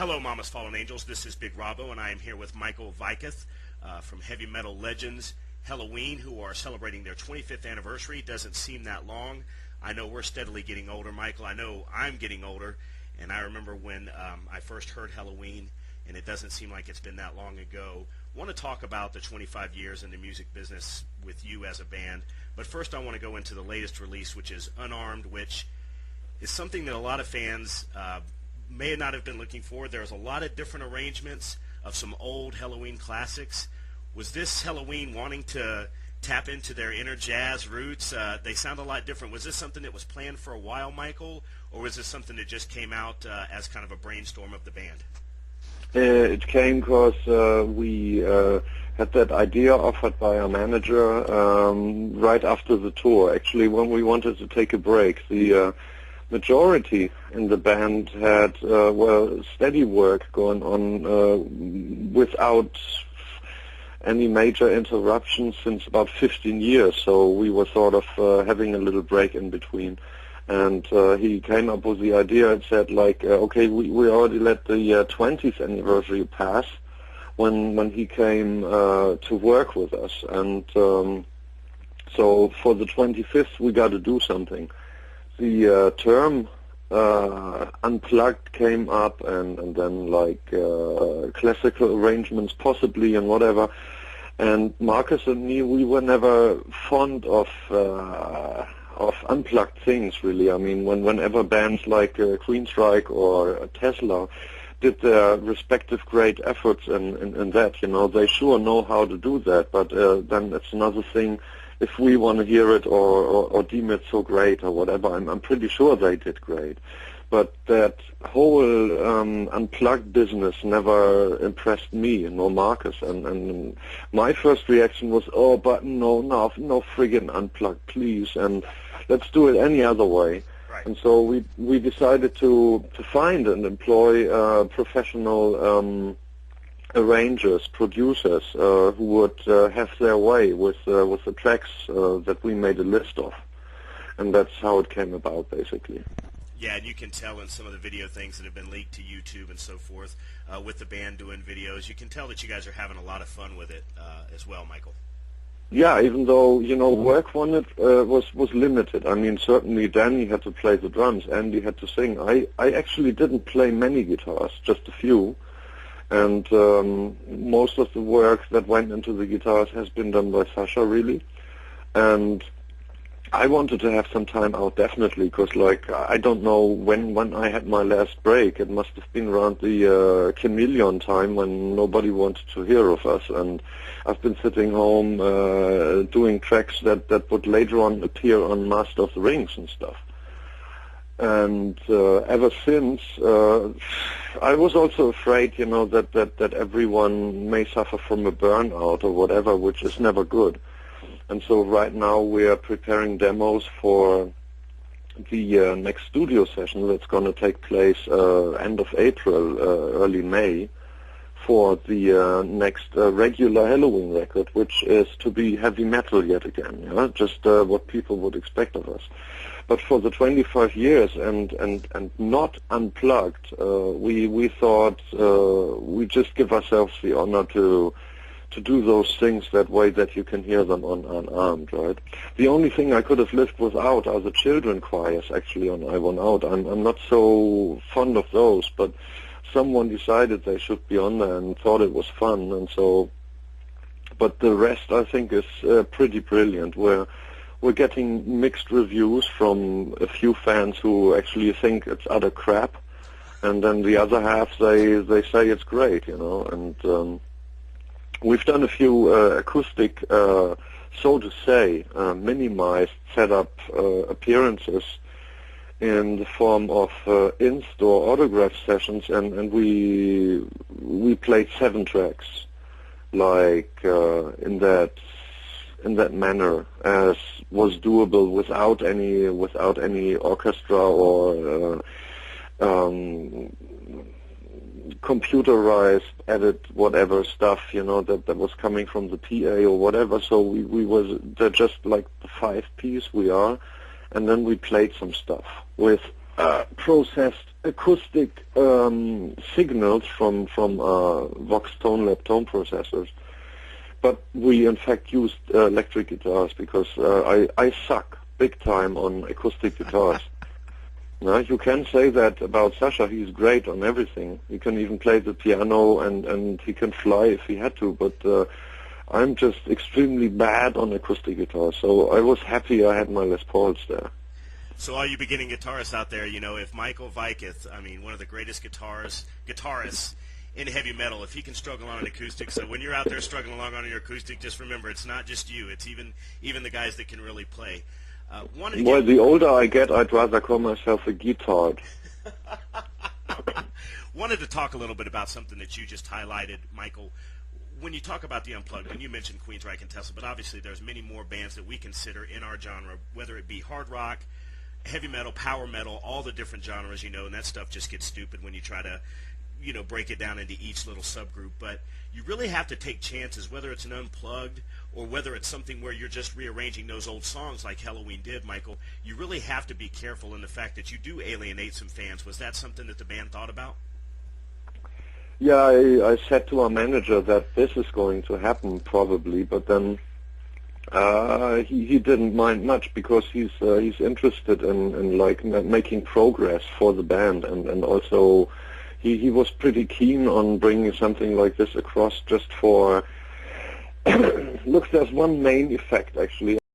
Hello, Mama's Fallen Angels. This is Big Robbo, and I am here with Michael Weikath from Heavy Metal Legends Helloween, who are celebrating their 25th anniversary. Doesn't seem that long. I know we're steadily getting older, Michael. I know I'm getting older, and I remember when I first heard Helloween, and it doesn't seem like it's been that long ago. I want to talk about the 25 years in the music business with you as a band, but first I want to go into the latest release, which is Unarmed, which is something that a lot of fans may not have been looking for. There's a lot of different arrangements of some old Helloween classics. Was this Helloween wanting to tap into their inner jazz roots? They sound a lot different. Was this something that was planned for a while, Michael, or was this something that just came out as kind of a brainstorm of the band? It came because we had that idea offered by our manager right after the tour, actually, when we wanted to take a break. The majority in the band had steady work going on without any major interruptions since about 15 years, so we were sort of having a little break in between. And he came up with the idea and said, like, okay, we already let the 20th anniversary pass when he came to work with us, and so for the 25th we got to do something. The term unplugged came up, and then like classical arrangements possibly and whatever. And Marcus and me, we were never fond of unplugged things, really. I mean, whenever bands like Queensryche or Tesla did their respective great efforts in that, you know, they sure know how to do that, but then it's another thing if we want to hear it or deem it so great or whatever. I'm pretty sure they did great. But that whole unplugged business never impressed me, nor Marcus. And my first reaction was, oh, but no friggin' unplugged, please, and let's do it any other way. Right. And so we decided to find and employ professional arrangers, producers who would have their way with the tracks that we made a list of, and that's how it came about, basically. Yeah, and you can tell in some of the video things that have been leaked to YouTube and so forth, with the band doing videos, you can tell that you guys are having a lot of fun with it as well, Michael. Yeah, even though, you know, work on it was limited. I mean, certainly Danny had to play the drums, Andy had to sing. I actually didn't play many guitars, just a few. And most of the work that went into the guitars has been done by Sasha, really. And I wanted to have some time out, definitely, because, like, I don't know when I had my last break. It must have been around the Chameleon time when nobody wanted to hear of us. And I've been sitting home doing tracks that would later on appear on Master of the Rings and stuff. And ever since, I was also afraid, you know, that everyone may suffer from a burnout or whatever, which is never good. And so right now we are preparing demos for the next studio session that's going to take place end of April, early May, for the next regular Helloween record, which is to be heavy metal yet again, yeah? Just what people would expect of us. But for the 25 years and not unplugged, we thought we just give ourselves the honor to do those things that way that you can hear them on Unarmed, right? The only thing I could have lived without are the children choirs, actually, on I Want Out. I'm not so fond of those, but someone decided they should be on there and thought it was fun, and so. But the rest, I think, is pretty brilliant. We're getting mixed reviews from a few fans who actually think it's utter crap, and then the other half they say it's great, you know. And we've done a few acoustic, so to say, minimized setup appearances in the form of in-store autograph sessions, and we played 7 tracks, like in that manner, as was doable without any orchestra or computerized edit whatever stuff, you know, that was coming from the PA or whatever. So they're just like the 5-piece we are, and then we played some stuff with processed acoustic signals from Vox Tone Lab tone processors. But we in fact used electric guitars because I suck big time on acoustic guitars. Now, you can say that about Sasha. He's great on everything. He can even play the piano and he can fly if he had to. But I'm just extremely bad on acoustic guitars. So I was happy I had my Les Pauls there. So all you beginning guitarists out there, you know, if Michael Weikath, I mean, one of the greatest guitarists in heavy metal, if he can struggle on an acoustic, so when you're out there struggling along on your acoustic, just remember it's not just you, it's even the guys that can really play. Well, the older I get, I'd rather call myself a guitard. Wanted to talk a little bit about something that you just highlighted, Michael. When you talk about the Unplugged, and you mentioned Queensryche and Tesla, but obviously there's many more bands that we consider in our genre, whether it be hard rock, heavy metal, power metal, all the different genres, you know, and that stuff just gets stupid when you try to, you know, break it down into each little subgroup. But you really have to take chances, whether it's an Unplugged or whether it's something where you're just rearranging those old songs like Helloween did, Michael. You really have to be careful in the fact that you do alienate some fans. Was that something that the band thought about? Yeah, I said to our manager that this is going to happen probably, but then he didn't mind much because he's interested in like making progress for the band, and also he was pretty keen on bringing something like this across just for look, there's one main effect actually.